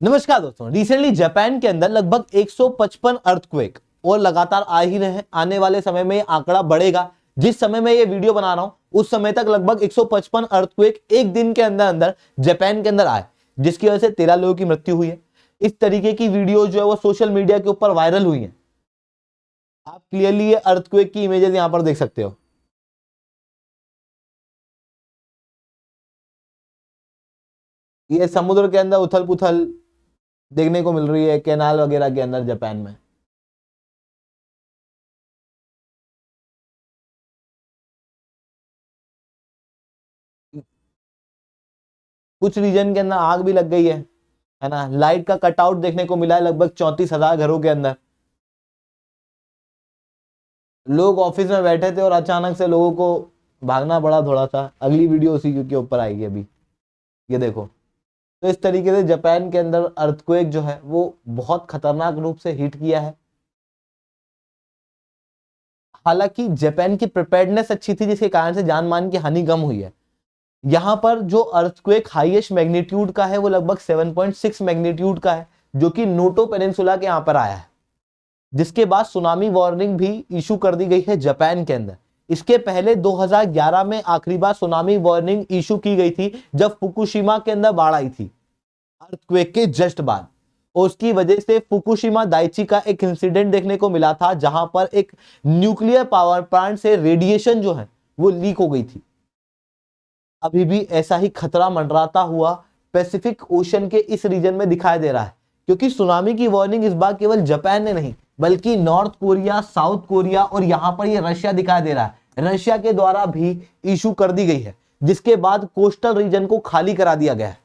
नमस्कार दोस्तों, recently Japan के अंदर लगभग 155 अर्थक्वेक और लगातार आ ही रहे हैं। आने वाले समय में आंकड़ा बढ़ेगा। जिस समय में ये वीडियो बना रहा हूं उस समय तक लगभग 155 अर्थक्वेक एक दिन के अंदर अंदर जापान के अंदर आए, जिसकी वजह से 13 लोगों की मृत्यु हुई है। इस तरीके की वीडियो जो है वो सोशल मीडिया के ऊपर वायरल हुई है। आप क्लियरली ये अर्थक्वेक की इमेजेस यहां पर देख सकते हो। ये समुद्र के अंदर उथल पुथल देखने को मिल रही है कैनाल वगैरह के अंदर जापान में। कुछ रीजन के अंदर आग भी लग गई है ना। लाइट का कटआउट देखने को मिला है लगभग 34,000 घरों के अंदर। लोग ऑफिस में बैठे थे और अचानक से लोगों को भागना पड़ा थोड़ा सा। अगली वीडियो उसी के ऊपर आएगी अभी, ये देखो। तो इस तरीके से जापान के अंदर अर्थक्वेक जो है वो बहुत खतरनाक रूप से हिट किया है। हालांकि जापान की प्रिपेयर्डनेस अच्छी थी, जिसके कारण से जान मान की हानि कम हुई है। यहां पर जो अर्थक्वेक हाईएस्ट मैग्नीट्यूड का है वो लगभग 7.6 मैग्नीट्यूड का है, जो कि नोटो पेनिनसुला के यहां पर आया है। जिसके बाद सुनामी वार्निंग भी इशू कर दी गई है जापान के अंदर। इसके पहले 2011 में आखिरी बार सुनामी वार्निंग इशू की गई थी, जब फुकुशिमा के अंदर बाढ़ आई थी अर्थक्वेक के जस्ट बाद। और उसकी वजह से फुकुशिमा दाइची का एक इंसिडेंट देखने को मिला था, जहां पर एक न्यूक्लियर पावर प्लांट से रेडिएशन जो है वो लीक हो गई थी। अभी भी ऐसा ही खतरा मंडराता हुआ पैसिफिक ओशन के इस रीजन में दिखाई दे रहा है, क्योंकि सुनामी की वार्निंग इस बार केवल जापान ने नहीं बल्कि नॉर्थ कोरिया, साउथ कोरिया और यहां पर ये रशिया दिखाई दे रहा है। रशिया के द्वारा भी इशू कर दी गई है, जिसके बाद कोस्टल रीजन को खाली करा दिया गया है।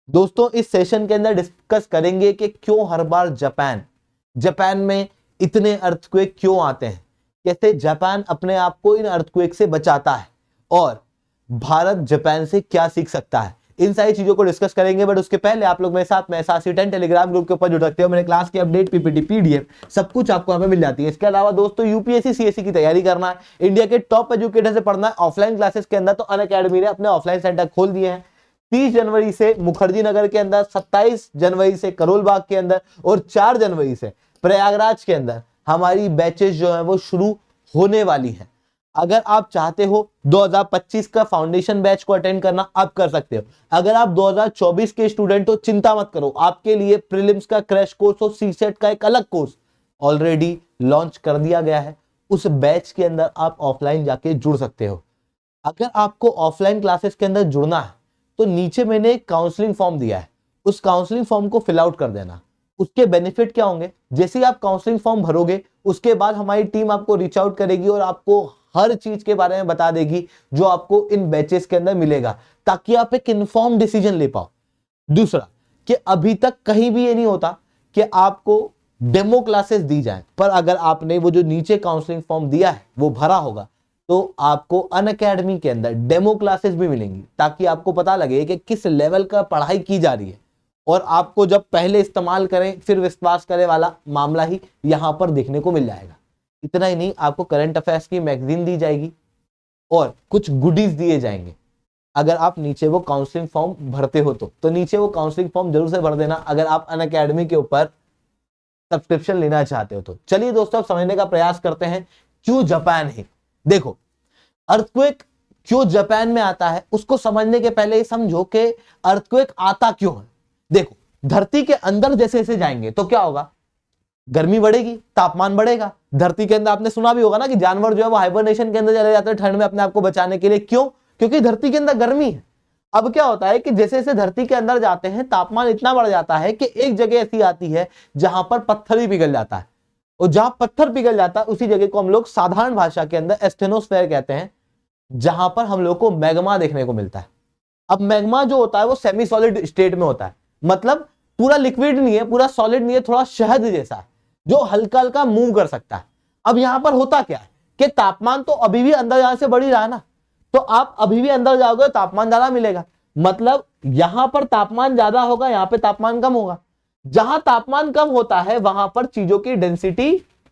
दोस्तों, इस सेशन के अंदर डिस्कस करेंगे कि क्यों हर बार जापान में इतने अर्थक्वेक क्यों आते हैं, कैसे जापान अपने आप को इन अर्थक्वेक से बचाता है और भारत जापान से क्या सीख सकता है। इन सारी चीजों को डिस्कस करेंगे। बट उसके पहले आप लोग मेरे साथ में SRC10 टेलीग्राम ग्रुप के ऊपर जुड़ सकते हो। मेरे क्लास की अपडेट, पीपीटी, पीडीएफ सब कुछ आपको यहाँ पे मिल जाती है। इसके अलावा दोस्तों, यूपीएससी सीएससी की तैयारी करना है, इंडिया के टॉप एजुकेटर से पढ़ना है ऑफलाइन क्लासेस के अंदर, तो अनअकैडमी ने अपने ऑफलाइन सेंटर खोल दिए हैं। 30 जनवरी से मुखर्जी नगर के अंदर, 27 जनवरी से करोल बाग के अंदर और 4 जनवरी से प्रयागराज के अंदर हमारी बैचेस जो है वो शुरू होने वाली है। अगर आप चाहते हो 2025 का फाउंडेशन बैच को अटेंड करना, आप कर सकते हो। अगर आप 2024 के स्टूडेंट हो, चिंता मत करो, आपके लिए प्रीलिम्स का क्रैश कोर्स और सीसेट का एक अलग कोर्स ऑलरेडी लॉन्च कर दिया गया है। उस बैच के अंदर आप ऑफलाइन जाके जुड़ सकते हो। अगर आपको ऑफलाइन क्लासेस के अंदर जुड़ना है तो नीचे मैंने एक काउंसलिंग फॉर्म दिया है, उस काउंसलिंग फॉर्म को फिल आउट कर देना। उसके बेनिफिट क्या होंगे, जैसे ही आप काउंसलिंग फॉर्म भरोगे उसके बाद हमारी टीम आपको रीच आउट करेगी और आपको हर चीज के बारे में बता देगी जो आपको इन बैचेस के अंदर मिलेगा, ताकि आप एक इन्फॉर्म डिसीजन ले पाओ। दूसरा, कि अभी तक कहीं भी ये नहीं होता कि आपको डेमो क्लासेस दी जाए, पर अगर आपने वो जो नीचे काउंसलिंग फॉर्म दिया है वो भरा होगा तो आपको अनअकैडमी के अंदर डेमो क्लासेस भी मिलेंगी, ताकि आपको पता लगे कि किस लेवल का पढ़ाई की जा रही है। और आपको जब पहले इस्तेमाल करें फिर विश्वास करें वाला मामला ही यहां पर देखने को मिल जाएगा। इतना ही नहीं, आपको करंट अफेयर्स की मैगजीन दी जाएगी और कुछ गुडीज दिए जाएंगे अगर आप नीचे वो काउंसलिंग फॉर्म भरते हो तो नीचे वो काउंसलिंग फॉर्म जरूर से भर देना अगर आप अनअकैडमी के ऊपर सब्सक्रिप्शन लेना चाहते हो तो। चलिए दोस्तों, अब समझने का प्रयास करते हैं क्यों जापान है। देखो, अर्थक्वेक क्यों जापान में आता है उसको समझने के पहले समझो कि अर्थक्वेक आता क्यों है। देखो, धरती के अंदर जैसे जैसे जाएंगे तो क्या होगा, गर्मी बढ़ेगी, तापमान बढ़ेगा। धरती के अंदर आपने सुना भी होगा ना कि जानवर जो है वो हाइबरनेशन के अंदर चले जाते हैं ठंड में अपने आप को बचाने के लिए। क्यों? क्योंकि धरती के अंदर गर्मी है। अब क्या होता है कि जैसे जैसे धरती के अंदर जाते हैं तापमान इतना बढ़ जाता है कि एक जगह ऐसी आती है जहां पर पत्थर ही पिघल जाता है, और जहां पत्थर पिघल जाता है उसी जगह को हम लोग साधारण भाषा के अंदर एस्थेनोस्फेयर कहते हैं, जहां पर हम लोग को मैग्मा देखने को मिलता है। अब मैग्मा जो होता है वो सेमी सॉलिड स्टेट में होता है, मतलब पूरा लिक्विड नहीं है, पूरा सॉलिड नहीं है, थोड़ा शहद जैसा है जो हल्का हल्का मूव कर सकता है। अब यहां पर होता क्या है कि तापमान तो अभी भी अंदर जाने से बढ़ ही रहा है ना, तो आप अभी भी अंदर जाओगे तापमान ज्यादा मिलेगा, मतलब यहां पर तापमान ज्यादा होगा, यहां पे तापमान कम होगा। जहां तापमान कम होता है वहां पर चीजों की डेंसिटी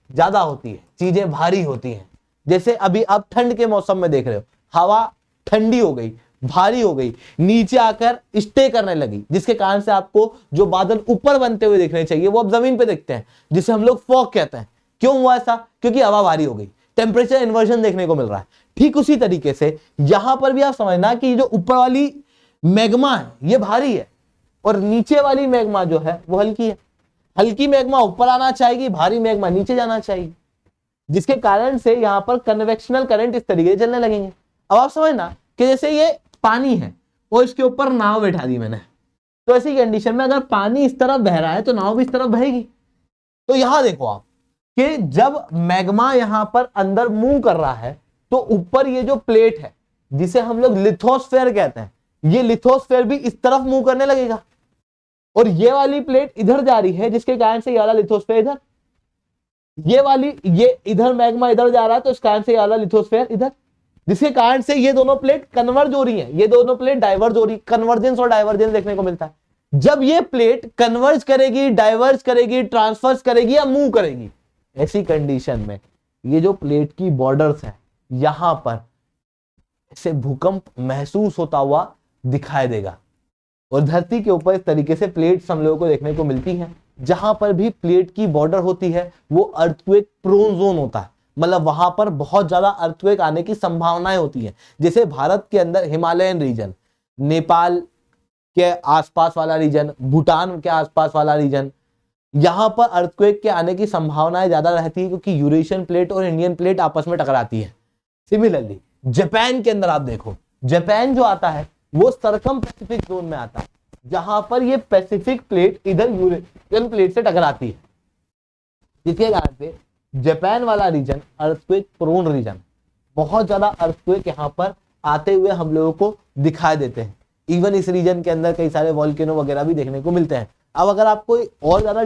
ज्यादा होती है, चीजें भारी होती हैं। जैसे अभी आप ठंड के मौसम में देख रहे हो, हवा ठंडी हो गई, भारी हो गई, नीचे आकर स्टे करने लगी, जिसके कारण से आपको जो बादल ऊपर बनते हुए दिखने चाहिए वो अब जमीन पे दिखते हैं, जिसे हम लोग फॉग कहते हैं। क्यों हुआ ऐसा? क्योंकि हवा भारी हो गई, टेम्परेचर इन्वर्जन देखने को मिल रहा है। ठीक उसी तरीके से यहां पर भी आप समझना कि जो ऊपर वाली मैग्मा है ये भारी है और नीचे वाली मैग्मा जो है वो हल्की है। हल्की मैग्मा ऊपर आना चाहेगी, भारी मैग्मा नीचे जाना चाहिए, जिसके कारण से यहां पर कन्वेक्शनल करंट इस तरीके से चलने लगेंगे। अब आप समझना कि जैसे ये पानी है और इसके ऊपर नाव बैठा दी मैंने, तो ऐसी कंडीशन में अगर पानी इस तरफ बह रहा है तो नाव भी इस तरफ बहेगी। तो यहां देखो आप कि जब मैग्मा यहां पर अंदर मूव कर रहा है तो ऊपर ये जो प्लेट है जिसे हम लोग लिथोस्फेयर कहते हैं, ये लिथोस्फेयर भी इस तरफ मूव करने लगेगा और ये वाली प्लेट इधर जा रही है, जिसके कारण से ये वाला लिथोस्फेयर इधर, ये वाली ये इधर मैग्मा इधर जा रहा है तो इस कारण से ये वाला लिथोस्फेयर इधर, जिसके कारण से ये दोनों प्लेट कन्वर्ज हो रही हैं, ये दोनों प्लेट डाइवर्ज हो रही, कन्वर्जेंस और डाइवर्जेंस देखने को मिलता है। जब ये प्लेट कन्वर्ज करेगी, डाइवर्ज करेगी, ट्रांसफर्स करेगी या मूव करेगी, ऐसी कंडीशन में ये जो प्लेट की बॉर्डर्स है यहां पर ऐसे भूकंप महसूस होता हुआ दिखाई देगा और धरती के ऊपर इस तरीके से प्लेट्स हम लोगों को देखने को मिलती हैं। जहां पर भी प्लेट की बॉर्डर होती है वो अर्थक्वेक प्रोन जोन होता है, मतलब वहां पर बहुत ज्यादा अर्थक्वेक आने की संभावनाएं होती हैं। जैसे भारत के अंदर हिमालयन रीजन, नेपाल के आसपास वाला रीजन, भूटान के आसपास वाला रीजन, यहां पर अर्थक्वेक के आने की संभावनाएं ज्यादा रहती है क्योंकि यूरेशियन प्लेट और इंडियन प्लेट आपस में टकराती है। सिमिलरली जापान के अंदर आप देखो, जापान जो आता है वो सरकम पैसिफिक जोन में आता है, जहां पर ये पैसिफिक प्लेट इधर यूरेशियन प्लेट से टकराती है, जिसके कारण से जापान वाला रीजन अर्थक्वेक प्रोन रीजन, बहुत ज्यादा अर्थक्वेक यहां पर आते हुए हम लोगों को दिखाई देते हैं। इवन इस रीजन के अंदर कई सारे वॉल्केनो वगैरह भी देखने को मिलते हैं। अब अगर आपको और ज्यादा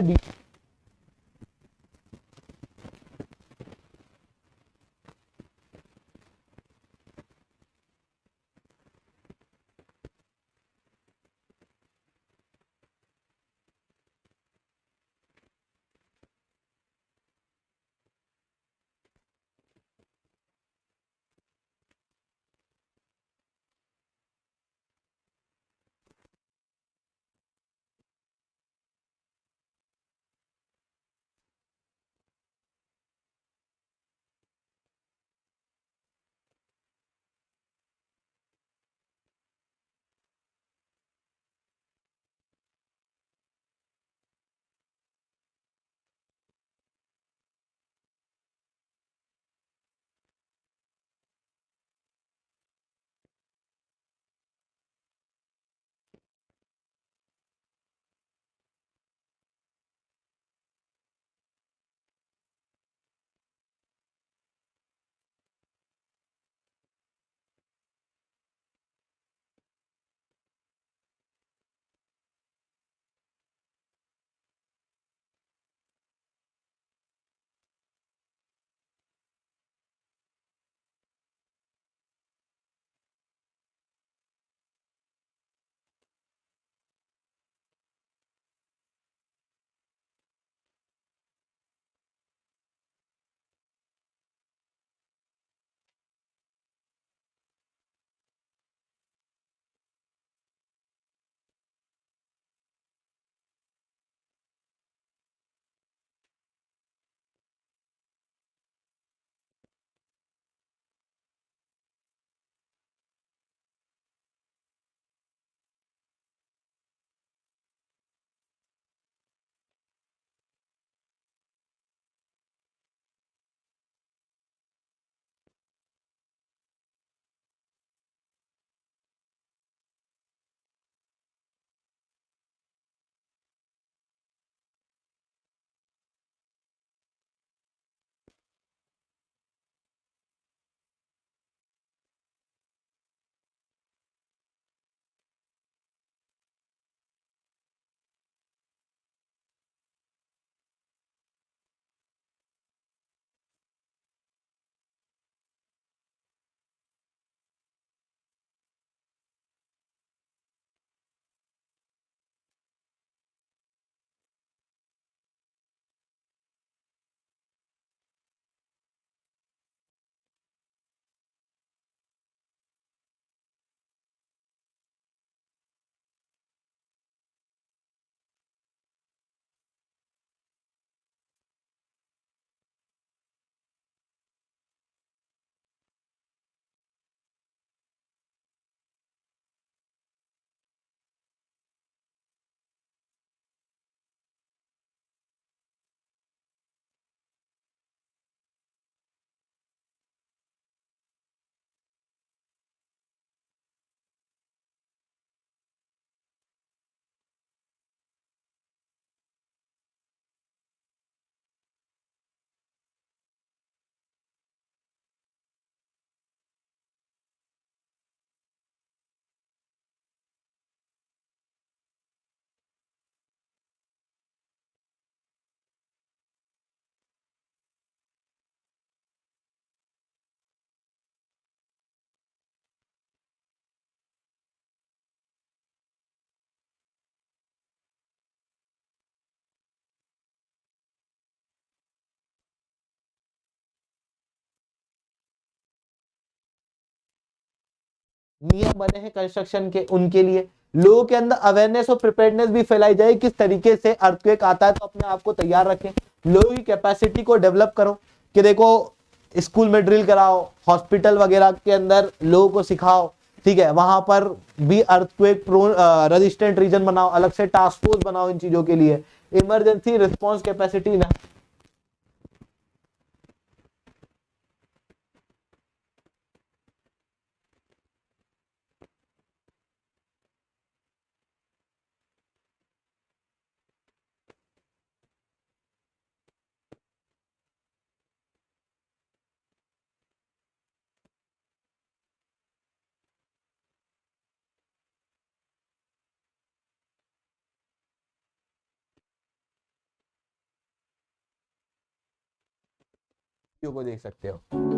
नियम बने हैं कंस्ट्रक्शन के, उनके लिए लोगों के अंदर अवेयरनेस और प्रिपेयर्डनेस भी फैलाई जाए किस तरीके से अर्थक्वेक आता है तो अपने आप को तैयार रखें, लोगों की कैपेसिटी को डेवलप करो कि देखो स्कूल में ड्रिल कराओ, हॉस्पिटल वगैरह के अंदर लोगों को सिखाओ, ठीक है, वहां पर भी अर्थक्वेक प्रोन रेजिस्टेंट रीजन बनाओ, अलग से टास्क फोर्स बनाओ इन चीजों के लिए, इमरजेंसी रिस्पांस कैपेसिटी ना। को देख सकते हो।